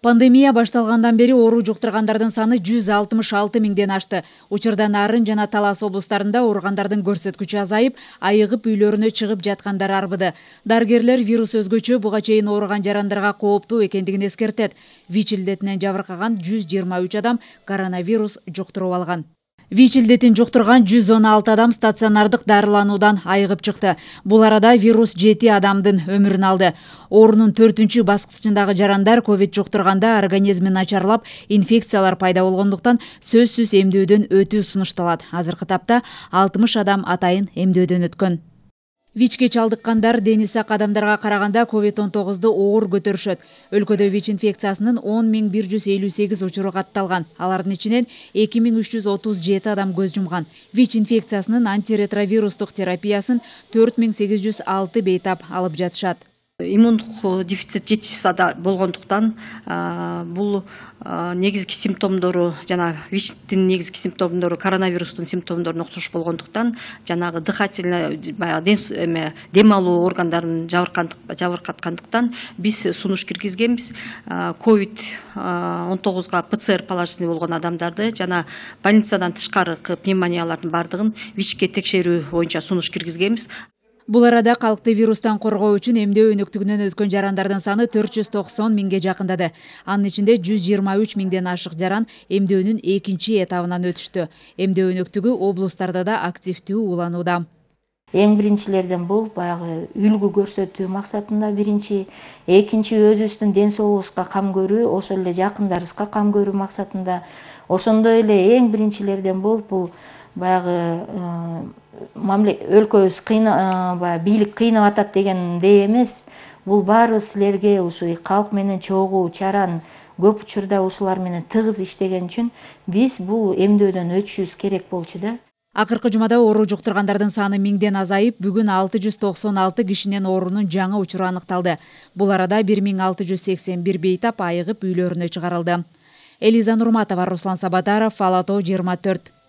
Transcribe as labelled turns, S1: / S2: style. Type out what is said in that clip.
S1: Пандемия башталгандан бери оору жуктургандардын саны 166 миңден ашты. Учурда Нарын жана Талас облустарында ооругандардын көрсөткүчү азайып, айыгып үйлөрүнө чыгып жаткандар арбыды. Дарыгерлер вирус өзгөчө буга чейин ооруган жарандарга кооптуу экендигин эскертет. ВИЧ илдетинен жабыркаган 123 адам коронавирус жуктуруп алган. ВИЧ илдетин жуктурган 116 адам стационардык дарылануудан айыгып чыкты. Бул арада вирус 7 адамдын өмүрүн алды. Оорунун 4-чү баскычындагы жарандар ковид жуктурганда организми начарлап, инфекциялар пайда болгондуктан сөзсүз эмдөөдөн өтүү сунушталат. Азыркы тапта 60 адам атайын эмдөөдөн өткөн. ВИЧке чалдыккандар дени сак адамдарга караганда COVID-19 оор көтөрүшөт. Өлкөдө ВИЧ инфекциясынын 10.158 учуру катталган. Алардын ичинен 2.337 адам көз жумган. ВИЧ инфекциясынын антиретровирустук терапиясын 4.806 бейтап алып жатышат.
S2: Иммундук дефицит жетишсиз болгондуктан бул негизги симптомдору жана ВИЧтин негизги симптомдору коронавирустун симптомдоруна окшош болгондуктан жанагы дыхательный дем алуу органдарын жабыркаткандыктан биз сунуш киргизгенбиз. COVID-19 ПЦР положительный болгон адамдарды жана больницадан тышкаркы пневмониялардын бардыгын ВИЧке текшерүү боюнча сунуш киргизгенбиз.
S1: Бул арада калкты вирустан коргоо үчүн эмдөө өнөктүгүнөн өткөн жарандардын саны 490 миңге жакындады. Анын ичинде 123 миңден ашык жаран эмдөөнүн экинчи этабынан өтүштү. Эмдөө өнөктүгү облустарда да активдүү уланууда.
S3: Эң биринчилерден бул баягы үлгү көрсөтүү максатында биринчи, экинчи өзүбүздүн ден соолугубузга кам көрүү, ошол эле жакындарыбызга кам көрүү максатында, ошондой эле эң биринчилерден бул баягы өлкөбүз бийлик кыйнап атат дегендей эмес. Бул баарыбыз силерге ушу калк менен чогуу, чаран көп учурда ушулар менен тыгыз иштеген үчүн биз бул эмдөөдөн өтүшүбүз керек болчу да.
S1: Акыркы жумада оору жуктургандардын саны 1000ден азайып, бүгүн 696 кишинен оорунун жаңы учуру аныкталды. Бул арада 1681 бейтап айыгып үйлөрүнө чыгарылды. Элиза Нурматова, Руслан Сабатаров, Ала Тоо 24.